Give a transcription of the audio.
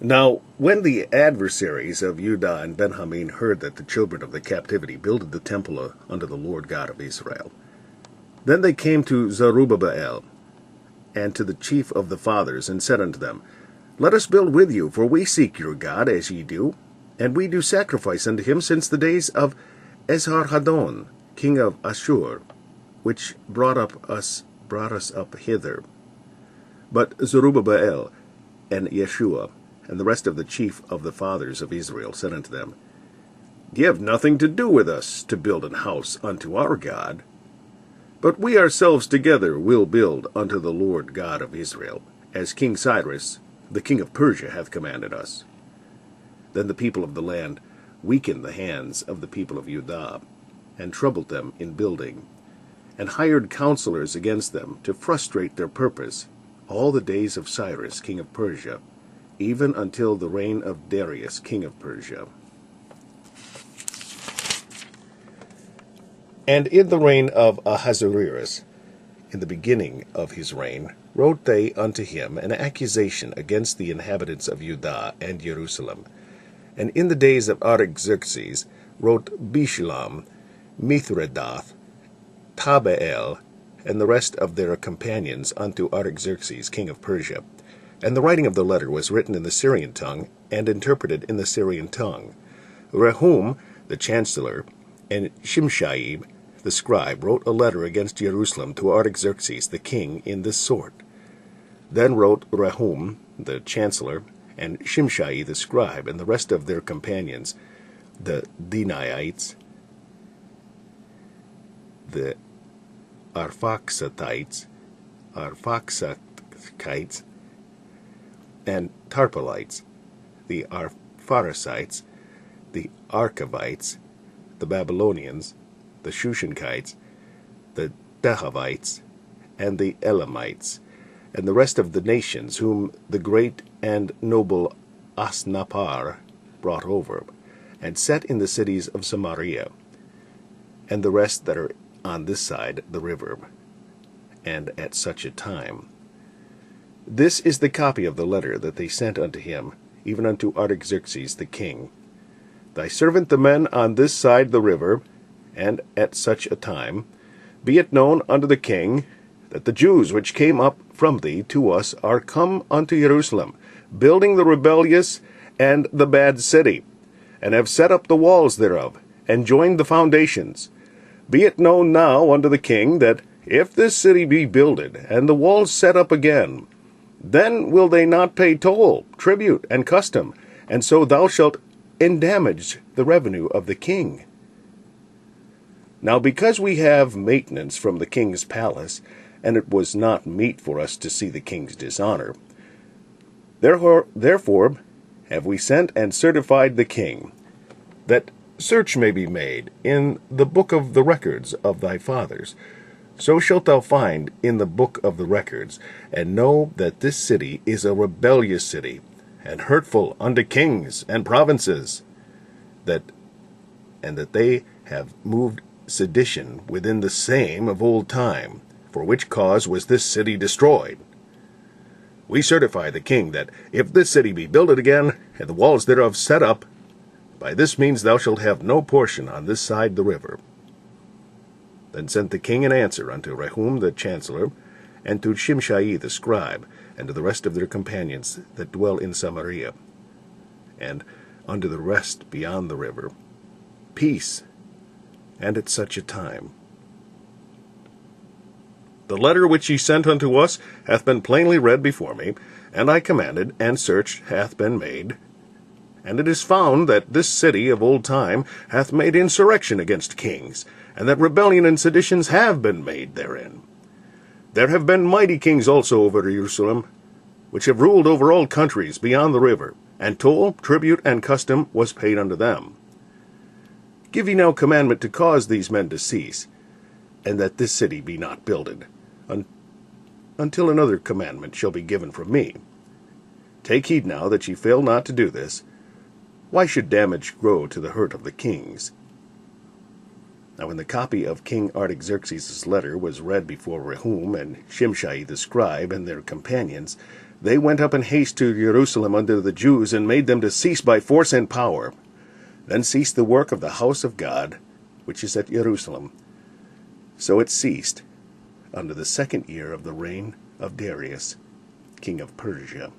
Now, when the adversaries of Judah and Benjamin heard that the children of the captivity builded the temple unto the Lord God of Israel, then they came to Zerubbabel and to the chief of the fathers, and said unto them, Let us build with you, for we seek your God, as ye do, and we do sacrifice unto him since the days of Esar haddon, king of Assur, which brought us up hither. But Zerubbabel and Jeshua and the rest of the chief of the fathers of Israel said unto them, Ye have nothing to do with us to build an house unto our God, but we ourselves together will build unto the Lord God of Israel, as King Cyrus, the king of Persia, hath commanded us. Then the people of the land weakened the hands of the people of Judah, and troubled them in building, and hired counsellors against them to frustrate their purpose, all the days of Cyrus, king of Persia, even until the reign of Darius, king of Persia. And in the reign of Ahasuerus, in the beginning of his reign, wrote they unto him an accusation against the inhabitants of Judah and Jerusalem. And in the days of Artaxerxes wrote Bishlam, Mithredath, Tabeel, and the rest of their companions unto Artaxerxes, king of Persia. And the writing of the letter was written in the Syrian tongue, and interpreted in the Syrian tongue. Rehum, the chancellor, and Shimshai, the scribe, wrote a letter against Jerusalem to Artaxerxes the king in this sort. Then wrote Rehum, the chancellor, and Shimshai the scribe, and the rest of their companions, the Dinaites, the Arphaxadites, and Tarpelites, the Arpharasites, the Archavites, the Babylonians, the Shushankites, the Dahavites, and the Elamites, and the rest of the nations whom the great and noble Asnapar brought over, and set in the cities of Samaria, and the rest that are on this side the river, and at such a time. This is the copy of the letter that they sent unto him, even unto Artaxerxes the king. Thy servant the men on this side the river, and at such a time, be it known unto the king, that the Jews which came up from thee to us are come unto Jerusalem, building the rebellious and the bad city, and have set up the walls thereof, and joined the foundations. Be it known now unto the king, that if this city be builded, and the walls set up again, then will they not pay toll, tribute, and custom, and so thou shalt endamage the revenue of the king. Now because we have maintenance from the king's palace, and it was not meet for us to see the king's dishonor, therefore have we sent and certified the king, that search may be made in the book of the records of thy fathers. So shalt thou find in the book of the records, and know that this city is a rebellious city, and hurtful unto kings and provinces, and that they have moved sedition within the same of old time, for which cause was this city destroyed. We certify the king that if this city be builded again, and the walls thereof set up, by this means thou shalt have no portion on this side the river. Then sent the king an answer unto Rehum the chancellor, and to Shimshai the scribe, and to the rest of their companions that dwell in Samaria, and unto the rest beyond the river, Peace, and at such a time. The letter which ye sent unto us hath been plainly read before me, and I commanded, and search hath been made. And it is found that this city of old time hath made insurrection against kings, and that rebellion and seditions have been made therein. There have been mighty kings also over Jerusalem, which have ruled over all countries beyond the river, and toll, tribute, and custom was paid unto them. Give ye now commandment to cause these men to cease, and that this city be not builded, until another commandment shall be given from me. Take heed now that ye fail not to do this. Why should damage grow to the hurt of the kings? Now when the copy of King Artaxerxes' letter was read before Rehum and Shimshai the scribe and their companions, they went up in haste to Jerusalem unto the Jews, and made them to cease by force and power. Then ceased the work of the house of God, which is at Jerusalem. So it ceased unto the 2nd year of the reign of Darius, king of Persia.